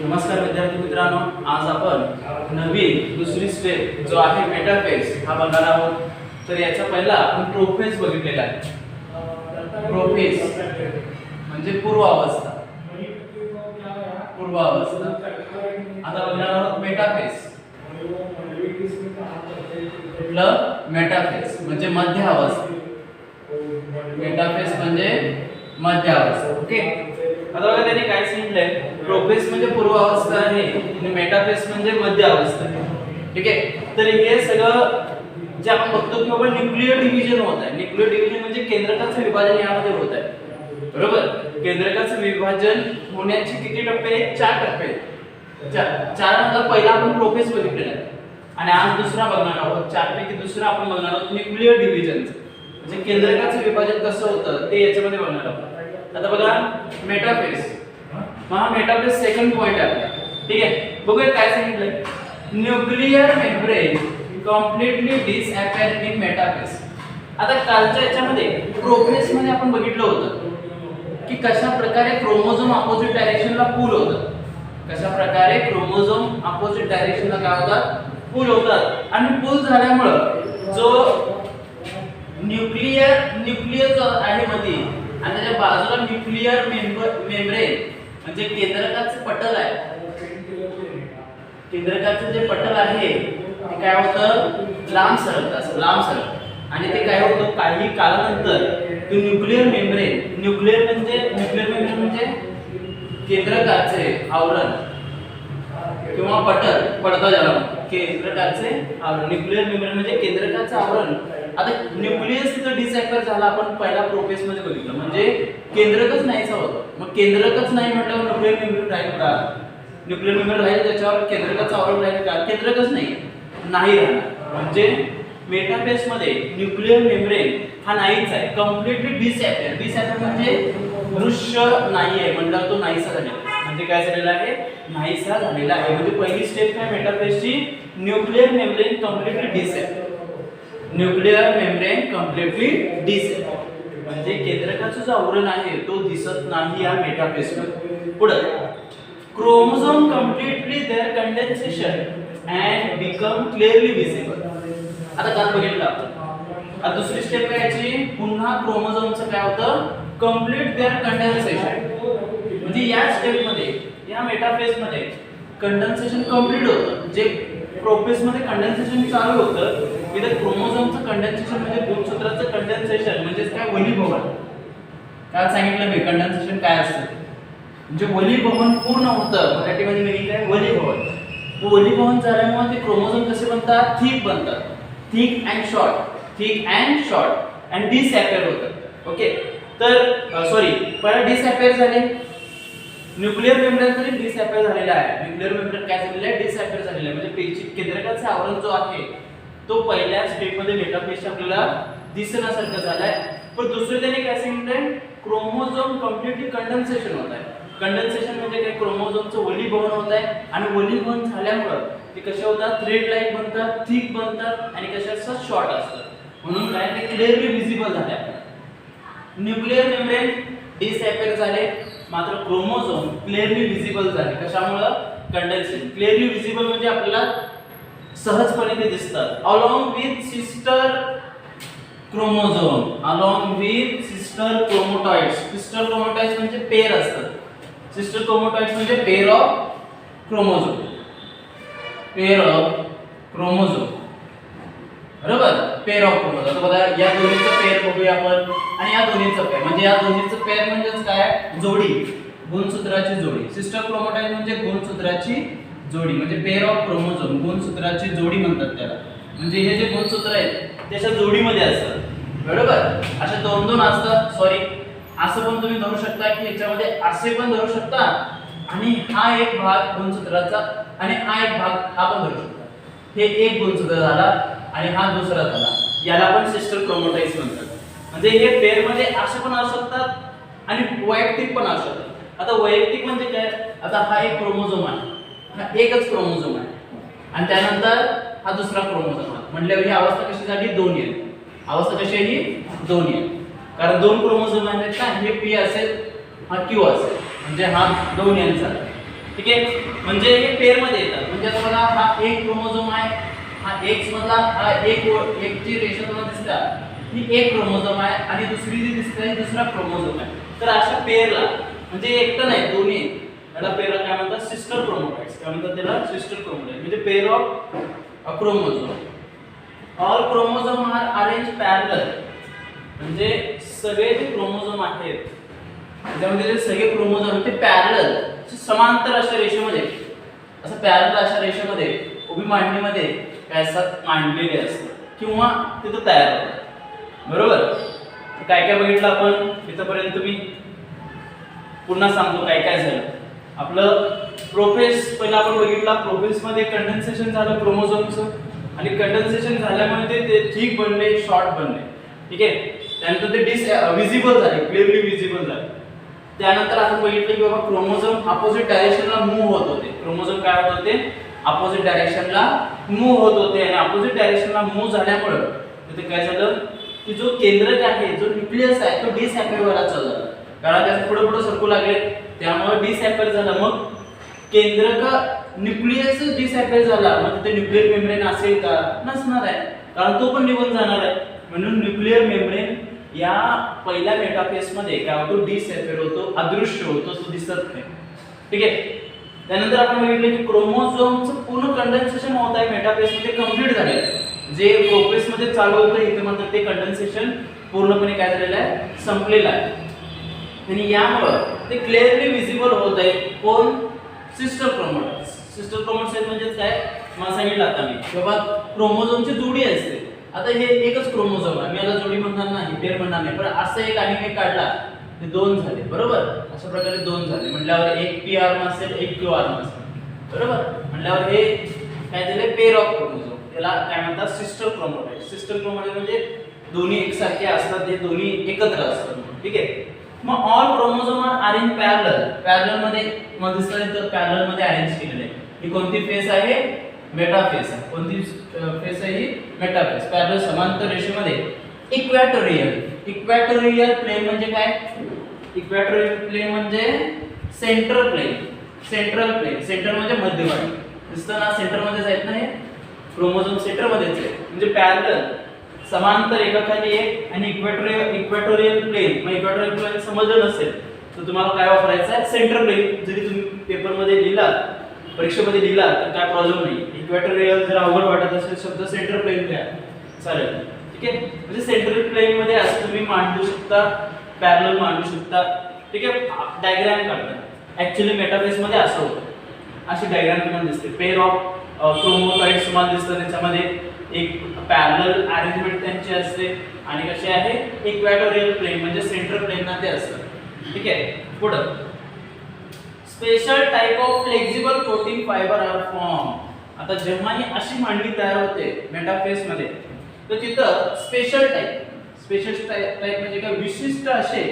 नमस्कार विद्यार्थी मित्रांनो, आज आपण नवीन दुसरी स्टेप जो आहे मेटाफेज हा बघणार आहोत। तर याचा पहिला आपण प्रोफेज बघितलेला आहे। प्रोफेज म्हणजे पूर्वावस्था। पूर्वावस्था आता बघणार आहोत मेटाफेज। मेटाफेज म्हणजे मध्य अवस्था। मेटाफेज म्हणजे मध्य अवस्था। ओके, आता बघा त्याने काय सांगितलंय, प्रोफेज म्हणजे पूर्वावस्था आहे आणि मेटाफेज म्हणजे मध्य अवस्था आहे। ठीक आहे, तर हे सगळं जे आपण बघतो की बाबा न्यूक्लियर डिव्हिजन होत आहे। न्यूक्लियर डिव्हिजन म्हणजे केंद्रकाचं विभाजन यामध्ये होत आहे, बरोबर। केंद्रकाचं विभाजन होण्याचे किती टप्पे आहेत? 4 टप्पे आहेत। 4 नंतर पहिला आपण प्रोफेज बघितलेला आहे आणि आज दुसरा बघणार आहोत। 4 पैकी दुसरा आपण बघणार आहोत न्यूक्लियर डिव्हिजन, म्हणजे केंद्रकाचं विभाजन कसं होतं ते याच्यामध्ये बघणार आहोत। आता बघा मेटाफेज, हा मेटाफेज सेकंड पॉइंट आहे आपला। ठीक आहे, बघूया काय सांगितलंय। Nuclear membrane completely disappear in metaphase. आता कालच्या याच्यामध्ये प्रोफेज मध्ये आपण बघितलं होतं की कशा प्रकारे क्रोमोझोम अपोजिट डायरेक्शनला पुल होतात। कशा प्रकारे क्रोमोझोम अपोजिट डायरेक्शनला काय होतात? पुल होतात। आणि पुल झाल्यामुळे जो न्यूक्लियस आहे मध्ये आणि त्याच्या बाजूला न्यूक्लियर मेम्ब्रेन म्हणजे केंद्रकाचे पटल आहे। केंद्रकाचे जे पटल आहे ते काय होतं? लांब सरकतं, असं लांब सरकतं। आणि ते काय होतं, काही कालानंतर तो न्यूक्लियर मेम्ब्रेन म्हणजे केंद्रकाचे आवरण किंवा पडदा ज्याला केंद्रकाचे आवरण। न्यूक्लियर मेम्ब्रेन म्हणजे केंद्रकाचे आवरण। आता न्यूक्लियस तिथं डिसअपियर झाला, आपण पहिला प्रोफेज मध्ये बघितलं, म्हणजे केंद्रकच नाहीसा होतं। मग केंद्रकच नाही म्हटल्यावर न्यूक्लियर मेम्ब्रेन राहील का? न्यूक्लियर मेम्ब्रेन राहील, त्याच्यावर केंद्रकाचं आवरण राहील का? केंद्रकच नाही राहणार। म्हणजे मेटाफेज मध्ये न्यूक्लियर मेम्ब्रेन हा नाहीच आहे, कम्प्लीटली डिसअपियर म्हणजे दृश्य नाही आहे, म्हणजे तो नाहीसा झालेला आहे। म्हणजे काय झालेला आहे? नाहीसा झालेला आहे। म्हणजे पहिली स्टेप काय मेटाफेजची? Nuclear membrane completely disappear. Nuclear membrane completely disappear म्हणजे केंद्रकाचं जो आवरण आहे तो दिसत नाही या मेटाफेज मध्ये। पुढे chromosome completely their condensation and become clearly visible. आता काल बघितलं आपण। आता दुसरी स्टेप काय याची? पुन्हा क्रोमोझोमचं काय होतं? Complete their condensation. म्हणजे या स्टेप मध्ये, या मेटाफेज मध्ये कंडेन्सेशन कंप्लीट होतं। जे प्रोफेज मध्ये कंडेन्सेशन चालू होतं, इथे क्रोमोझोमचं कंडेन्सेशन म्हणजे गुणसूत्राचं कंडेन्सेशन म्हणजे काय? वलीभवन। काय सांगितलं मी? कंडेन्सेशन काय असतं? म्हणजे वलीभवन पूर्ण होतं। मराठीमध्ये मिनिंग काय? वलीभवन। वलीभवन झाल्यामुळे ते क्रोमोझोम कसे बनतात? थिक बनतात, thick and short and disappear होतात। ओके, तर सॉरी, पहिला डिसअपियर झाले, न्यूक्लियर मेम्ब्रेन तरी डिसअपियर झालेला आहे। न्यूक्लियर मेम्ब्रेन काय झालेलं आहे? डिसअपियर झालेलं आहे। म्हणजे पेशी केंद्रकाचे आवरण जो आहे तो पहिल्या स्टेप मध्ये मेटाफेज आपल्याला दिसण्यासारखं झालाय। पण दुसरे त्याने काय सांगितलंय? क्रोमोझोम कम्प्लीटली कंडेन्सेशन होत आहे। कंडेन्सेशन म्हणजे काय? क्रोमोझोमचं वलीभवन होत आहे आणि वलीभवन झाल्यामुळे ते कसे होतात? थ्रेड लाईक बनतात, थिक बनतात आणि कसे असतात? शॉर्ट असतात। म्हणून काय? ते क्लिअरली विजिबल झाले आपल्याला। न्यूक्लियर मेम्ब्रेन डिसअपियर झाले, मात्र क्रोमोझोम क्लिअरली विजिबल झाले। कशामुळे? कंडेन्सेशन। क्लिअरली विजिबल म्हणजे आपल्याला सहजपणे ते दिसतात। Along with sister chromosome, along with sister chromatids. Sister chromatids म्हणजे पेअर असतात। सिस्टर क्रोमोटॉइड्स म्हणजे पेअर ऑफ क्रोमोझोम, बरोबर? Pair of chromosome. आता बघा या दोन्हीचं पेअर बघूया आपण आणि या दोन्हीचं पेअर, म्हणजे या दोन्हीचं पेअर म्हणजेच काय? जोडी, गुणसूत्राची जोडी। सिस्टर क्रोमोटॉइड म्हणजे गुणसूत्राची जोडी, म्हणजे पेअर ऑफ क्रोमोझोम, गुणसूत्राची जोडी म्हणतात त्याला। म्हणजे हे जे गुणसूत्र आहेत त्याच्या जोडीमध्ये असतात, बरोबर? अशा दोन असतात। सॉरी, असं पण तुम्ही धरू शकता की याच्यामध्ये असे पण धरू शकता आणि हा एक भाग गुणसूत्राचा आणि हा एक भाग हा पण धरू शकता। हे एक गुणसूत्र झाला आणि हा दुसरा झाला, याला पण सिस्टर क्रोमोटाइड्स म्हणतात। म्हणजे हे पेअर मध्ये असे पण असू शकतात आणि वैयक्तिक पण असू शकतात। आता वैयक्तिक म्हणजे काय? आता हा एक क्रोमोझोम आहे, हा एकच क्रोमोझोम आहे आणि त्यानंतर हा दुसरा क्रोमोझोम आहे, म्हटल्यावर ही अवस्था कशी झाली? 2 येईल। अवस्था कशी आहे ही? 2 येईल, कारण 2 क्रोमोझोम आहेत ना। हे P असेल, हा Q असेल, म्हणजे हा 2 यांचा ठीक आहे, म्हणजे हे पेअर मध्ये येतात. म्हणजे आता बघा हा एक क्रोमोझोम आहे, हा एक्स मधला हा एक जी रेषा तुम्हाला दिसतात ही एक क्रोमोझोम आहे आणि दुसरी जी दिसते दुसरा क्रोमोझोम आहे. तर अशा पेअरला म्हणजे एकटं नाही दोन्ही याला पेअरला काय म्हणतात सिस्टर क्रोमोटाइड्स. काय म्हणतात त्याला सिस्टर क्रोमोटाइड्स म्हणजे pair of chromosome. All chromosome are arrange parallel म्हणजे सगळे जे क्रोमोझोम आहेत त्यामध्ये जे सगळे क्रोमोझोम ते पॅरलल समांतर अशा रेषेमध्ये असं पॅरलल अशा रेषेमध्ये उभी मांडणीमध्ये काय असतात मांडलेले असतात किंवा तिथं तयार होतात. बरोबर. काय काय बघितलं आपण इथपर्यंत. मी पुन्हा सांगतो काय काय झालं आपलं प्रोफेस. पहिला आपण बघितला प्रोफेस मध्ये कंडेन्सेशन झालं क्रोमोझोमचं आणि कंडेन्सेशन झाल्यामुळे ते थिक बनले शॉर्ट बनले. ठीक आहे. त्यानंतर ते विजिबल झाले क्लिअरली विजिबल झाले. त्यानंतर आपण बघितलं की बाबा क्रोमोझोम अपोजिट डायरेक्शनला मूव्ह होत होते. क्रोमोझोम काय होत होते अपोजिट डायरेक्शनला मूव्ह होत होते आणि अपोजिट डायरेक्शनला मूव्ह झाल्यामुळे तिथे काय झालं की जो केंद्रक आहे जो न्यूक्लियस आहे तो डिसॅपेअर व्हायला चालू झाला. कारण त्याचे पुढे पुढे सरकू लागले त्यामुळे डिसॅपेअर झालं. मग केंद्रक न्यूक्लियस डिसॅपेअर झाला मग तिथे न्यूक्लियर मेम्ब्रेन असेल का नसणार आहे कारण तो पण निघून जाणार आहे. म्हणून न्यूक्लियर मेम्ब्रेन या पहिल्या मेटाफेस मध्ये काय होतो डिसॅपेअर होतो अदृश्य होतो तो दिसत नाही. ठीक आहे. त्यानंतर आपण बघितलं की क्रोमोझोमचं पूर्ण कंडेन्सेशन होत आहे मेटाफेस मध्ये कंप्लीट झालेलं आहे. जे प्रोफेस मध्ये चालू होतं इथे म्हणतात ते कंडेन्सेशन पूर्णपणे काय झालेलं आहे संपलेलं आहे. आणि यामुळे ते क्लिअरली विजिबल होत आहे कोण सिस्टर क्रोमोटाइड्स. सिस्टर क्रोमोटाइड्स म्हणजे काय मला सांगितलं आता मी बाबा क्रोमोझोमची जोडी असते. आता हे एकच क्रोमोझोम आहे मी याला जोडी म्हणणार नाही पेअर म्हणणार नाही पण असं एक आणि एक काढला ते दोन झाले. बरोबर. अशा प्रकारे दोन झाले म्हटल्यावर एक पी आर्म असेल एक क्यू आर्म असेल. बरोबर. म्हटल्यावर हे काय झाले पेअर ऑफ क्रोमोझोम. त्याला काय म्हणतात सिस्टर क्रोमोटाइड्स. सिस्टर क्रोमोटाइड्स म्हणजे दोन्ही एकसारखे असतात ते दोन्ही एकत्र असतात. ठीक आहे. मग all chromosome are in parallel. Parallel मध्ये मग दिसतं तर पॅरलल मध्ये अरेंज केलेले आहे. ही कोणती फेस आहे मेटाफेस आहे. कोणती फेस आहे ही मेटाफेस. पॅरलल समांतर रेषेमध्ये इक्वेटोरियल. इक्वेटोरियल प्लेन म्हणजे काय इक्वेटोरियल प्लेन म्हणजे central plane. Central plane centre म्हणजे मध्यभागी दिसतं ना सेंटर मध्ये जात नाही क्रोमोझोम सेंटर मध्येच आहे म्हणजे पॅरलल समांतर एकाखाली एक आणि इक्वेटोरियल प्लेन. मग इक्वेटोरियल प्लेन समजलं नसेल तर तुम्हाला काय वापरायचं आहे सेंट्रल प्लेन. जरी तुम्ही पेपर मध्ये लिहिला परीक्षेमध्ये लिहिला तर काय प्रॉब्लेम नाही. इक्वेटोरियल जर अवघड वाटत असेल शब्द सेंट्रल प्लेन घ्या चालेल. ठीक आहे. म्हणजे सेंट्रल प्लेन मध्ये असं तुम्ही मांडू शकता पॅरलल मांडू शकता. ठीक आहे. डायग्राम काढता ऍक्च्युअली मेटाफेस मध्ये असं होतं अशी डायग्राम तुम्हाला दिसते. पेअर ऑफ क्रोमोटाइड्स तुम्हाला दिसतं त्याच्यामध्ये एक पॅरलल अरेंजमेंट त्यांची असते आणि कशी आहे इक्वेटोरियल प्लेन म्हणजे सेंट्रल प्लेनना ते असतं. ठीक आहे. पुढं special type of flexible protein fibre are form. आता जेव्हा ही अशी मांडणी तयार होते मेटाफेस मध्ये तर तिथं स्पेशल टाइप म्हणजे काय विशिष्ट असे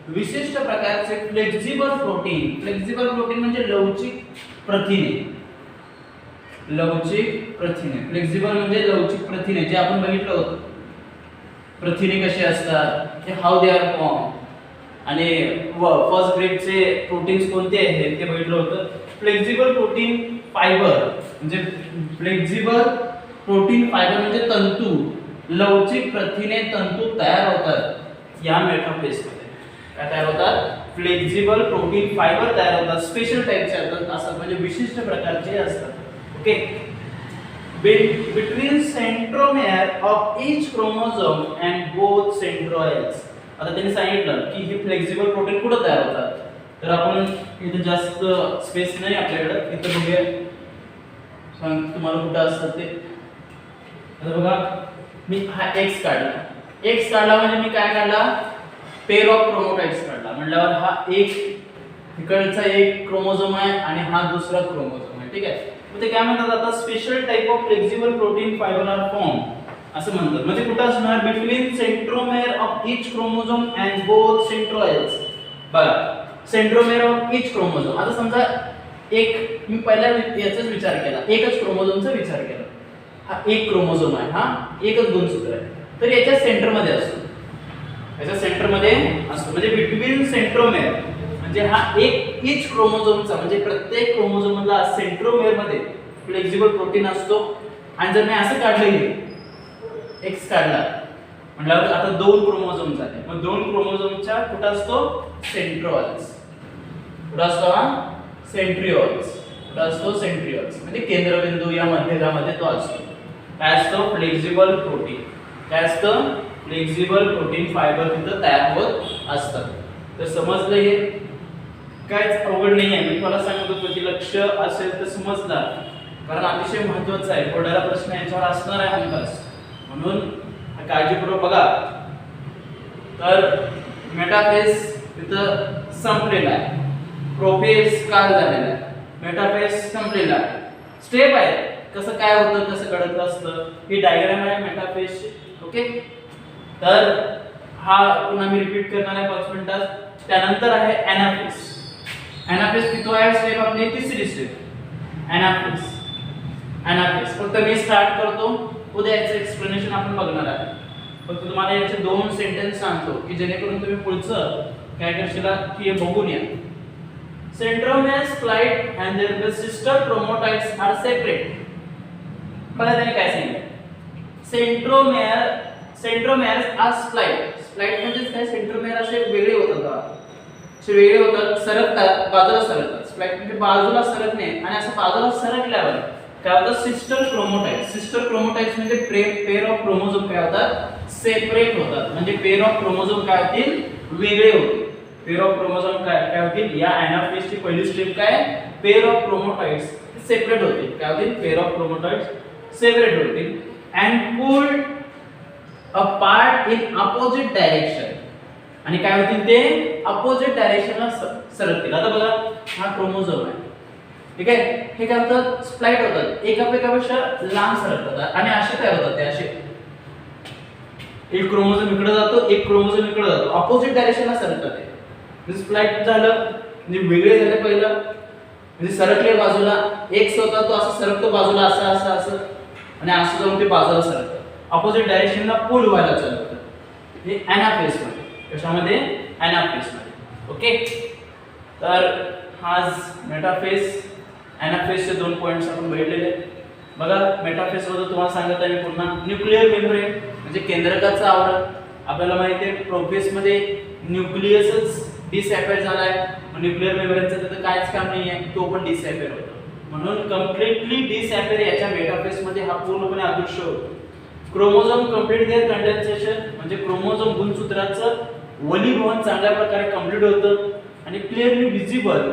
विशिष्ट प्रकारचे फ्लेक्सिबल प्रोटीन. फ्लेक्सिबल प्रोटीन म्हणजे लवचिक प्रथिने. लवचिक प्रथिने फ्लेक्सिबल म्हणजे लवचिक प्रथिने जे आपण बघितलं होतं प्रथिने कशी असतात ते हाऊ दे आर फॉर्म आणि फर्स्ट ग्रेडचे प्रोटीन्स कोणते आहेत ते बघितलं होतं. फ्लेक्सिबल प्रोटीन फायबर म्हणजे फ्लेक्सिबल प्रोटीन फायबर म्हणजे तंतू लवचिक प्रथिने तंतू तयार होतात या मेटाफेस मध्ये. काय तयार होतात फ्लेक्सिबल प्रोटीन फायबर तयार होतात. स्पेशल टाइपचे असतात म्हणजे विशिष्ट प्रकारचे असतात. Okay. Between centromere of each chromosome and both centroids. आता त्यांनी सांगितलं की हे फ्लेक्सिबल प्रोटीन कुठे तयार होतात तर आपण इथे जास्त स्पेस नाही आपल्याकडे इथे बघूया सांग तुम्हाला कुठे असतात ते. आता बघा मी हा एक्स काढला म्हणजे मी काय काढला पेअर ऑफ क्रोमोटाइड्स काढला. म्हटल्यावर हा एक इकडचा एक क्रोमोझोम आहे आणि हा दुसरा क्रोमोझोम आहे. ठीक आहे. मग ते काय म्हणतात आता special type of flexible protein fibre are form असं म्हणतात. म्हणजे कुठं असणार between centromere of each chromosome and both centroids. बघा सेंट्रोमेअर ऑफ ईच क्रोमोझोम. आता समजा एक मी पहिल्या याचाच विचार केला एकच क्रोमोझोमचा विचार केला. हा एक क्रोमोझोम आहे हा एकच गुणसूत्र आहे तर याच्या सेंटर मध्ये असतो. याच्या सेंटर मध्ये असतो म्हणजे बिटवीन सेंट्रोमेअर म्हणजे हा एक इच क्रोमोझोमचा म्हणजे प्रत्येक क्रोमोझोम मधला सेंट्रोमेअर मध्ये फ्लेक्सिबल प्रोटीन असतो. आणि जर मी असं काढलं हे एक्स काढला म्हटल्यावर आता दोन क्रोमोझोम झाले. मग दोन क्रोमोझोमच्या कुठं असतो सेंट्रिओल्स. कुठं असतो हा सेंट्रिओल्स. कुठं असतो सेंट्रिओल्स म्हणजे केंद्रबिंदू या मध्यभागामध्ये तो असतो. काय असतो फ्लेक्सिबल प्रोटीन. काय असतं फ्लेक्सिबल प्रोटीन फायबर तिथं तयार होत असतात. तर समजलं हे काहीच अवघड नाही आहे. मी तुम्हाला सांगत होतो की लक्ष असेल तर समजणार कारण अतिशय महत्त्वाचं आहे. पुढला प्रश्न याच्यावर असणार आहे हमखास म्हणून काळजीपूर्वक बघा. तर मेटाफेज तिथं संपलेला आहे. प्रोफेज काल झालेला आहे. मेटाफेज संपलेला आहे. स्टेप आहे कसं काय होतं कसं घडत असतं ही डायग्राम आहे मेटाफेज. ओके तर हा पुन्हा मी रिपीट करणार आहे 5 मिनिटात. त्यानंतर आहे एनाफेज. एनाफेज किती आहे स्टेप आपली तिसरी स्टेप एनाफेज. एनाफेज फक्त मी स्टार्ट करतो. उद्या याचं एक्सप्लेनेशन आपण बघणार आहे. फक्त तुम्हाला याचे 2 सेंटेन्स सांगतो की जेणेकरून तुम्ही पुढचं काय करशीला की हे बघून या. Centromeres split and their sister chromatids are separate. बघा त्याने काय सांगितलं सेंट्रोमेअर्स आर स्प्लाइट. स्प्लाइट म्हणजे काय सेंट्रोमेअर असे वेगळे होतात का असे वेगळे होतात सरकतात बाजूला सरकतात. स्प्लाइट म्हणजे बाजूला सरकणे आणि असं बाजूला सरकल्यावर काय होतं सिस्टर क्रोमोटाइड्स. सिस्टर क्रोमोटाइड्स म्हणजे पेअर ऑफ क्रोमोझोम काय होतात सेपरेट होतात. म्हणजे पेअर ऑफ क्रोमोझोम काय होतील वेगळे होतील. पेअर ऑफ क्रोमोझोम काय होतील या एनाफेजची पहिली स्टेप काय पेअर ऑफ क्रोमोटाइड्स सेपरेट होतील. काय होतील पेअर ऑफ क्रोमोटाइड्स सेपरेट होतील and pulled apart in opposite direction. आणि काय होतील ते अपोजिट डायरेक्शनला सरकतील. आता बघा हा क्रोमोझोम आहे ठीक आहे. हे काय होतात स्प्लाइट होतात एकापेक्षा लांब सरकतात आणि असे काय होतात ते असे एक क्रोमोझोम इकडे जातो एक क्रोमोझोम इकडे जातो अपोजिट डायरेक्शनला सरकतात. स्प्लाइट झालं म्हणजे वेगळे झाले पहिलं म्हणजे सरकले बाजूला. एक होता तो असं सरकतो बाजूला असं असं असं आणि असं जाऊन ते बाजूला सरकतं अपोजिट डायरेक्शनला पुल व्हायला चालू होतं. हे एनाफेज मध्ये. कशामध्ये एनाफेज मध्ये. ओके तर आज मेटाफेज एनाफेजचे 2 पॉइंट्स आपण बघितलेले. बघा मेटाफेज बद्दल तुम्हाला सांगत आहे मी पुन्हा. न्यूक्लियर मेम्ब्रेन म्हणजे केंद्रकाचं आवरण. आपल्याला माहिती आहे प्रोफेज मध्ये न्यूक्लियसच डिसॅपेअर झालाय. न्यूक्लियर मेम्ब्रेनचं तिथं काहीच काम नाही आहे तो पण डिसॅपेअर होतो. म्हणून कम्प्लिटली डिसॅपेअर याच्या मेटाफेज मध्ये हा पूर्णपणे अदृश्य होतो. क्रोमोझोम कंप्लीट देअर कंडेन्सेशन म्हणजे क्रोमोझोम गुणसूत्राचं वलीभवन चांगल्या प्रकारे कंप्लीट होतं आणि क्लिअरली विजिबल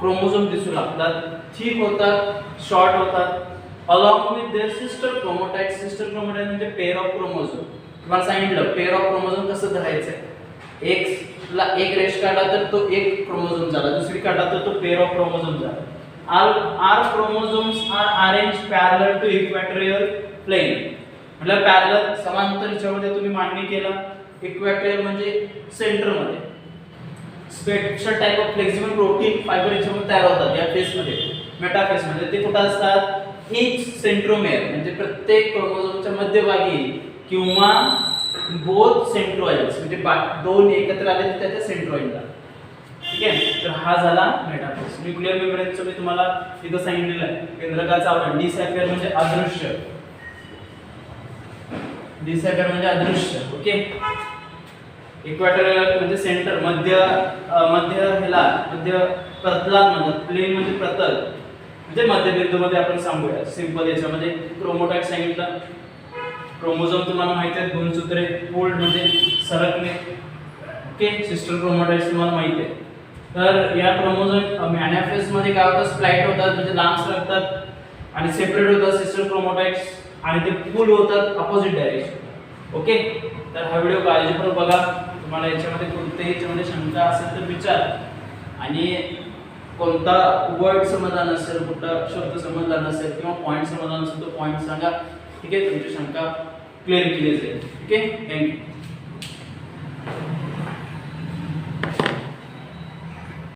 क्रोमोझोम दिसू लागतात. थिक होतात शॉर्ट होतात along with their sister chromatids. Sister chromatids म्हणजे पेअर ऑफ क्रोमोझोम. तुम्हाला सांगितलं पेअर ऑफ क्रोमोझोम कसं धरायचं. एक्स ला एक रेष काढला तर तो एक क्रोमोझोम झाला दुसरी काढला तर तो पेअर ऑफ क्रोमोझोम झाला. Are chromosomes are arrange parallel to equatorial plane. मतलब पॅरलल समांतर याच्यामध्ये तुम्ही मांडणी केला. इक्वेटोरियल म्हणजे सेंटर मध्ये. Special type of flexible protein fibre याच्यामध्ये तयार होतात या फेस मध्ये मेटाफेज मध्ये. ते कुठे असतात ईच सेंट्रोमेअर म्हणजे प्रत्येक क्रोमोझोमच्या मध्यभागी किंवा बोथ सेंट्रोइड्स म्हणजे दोन एकत्र आले तर त्याच्या सेंट्रोइडला. ठीक आहे तर हा झाला मेटाफेज. न्यूक्लियर मेम्ब्रेनचं मी तुम्हाला इथं सांगितलेलं आहे. केंद्रकाचं आवरण डिसॅपियर म्हणजे अदृश्य. डिसॅपियर म्हणजे अदृश्य. ओके इक्वेटोरियल म्हणजे सेंटर मध्य प्रतलात म्हणतात. प्लेन म्हणजे प्रतल म्हणजे मध्यबिंदू मध्ये आपण सांगूया सिंपल. याच्यामध्ये क्रोमोटाइड सांगितलं. क्रोमोझोम तुम्हाला माहिती आहे गुणसूत्रे. फोल्ड म्हणजे सरकणे. ओके सिस्टर क्रोमोटाइड्स तुम्हाला माहिती आहे. तर या क्रोमोझोम एनाफेज मध्ये काय होतं स्प्लाइट होतात म्हणजे लांब सरकतात आणि सेपरेट होतात सिस्टर क्रोमोटाइड्स आणि ते पुल होतात अपोजिट डायरेक्शन. ओके तर हा व्हिडिओ काळजीपूर्वक बघा. तुम्हाला याच्यामध्ये कोणत्याही याच्यामध्ये शंका असेल तर विचार आणि कोणता वर्ड समजला नसेल कुठला शब्द समजला नसेल किंवा पॉइंट समजला नसेल तो पॉइंट सांगा. ठीक आहे तुमची शंका क्लिअर केली जाईल. ठीक आहे थँक्यू.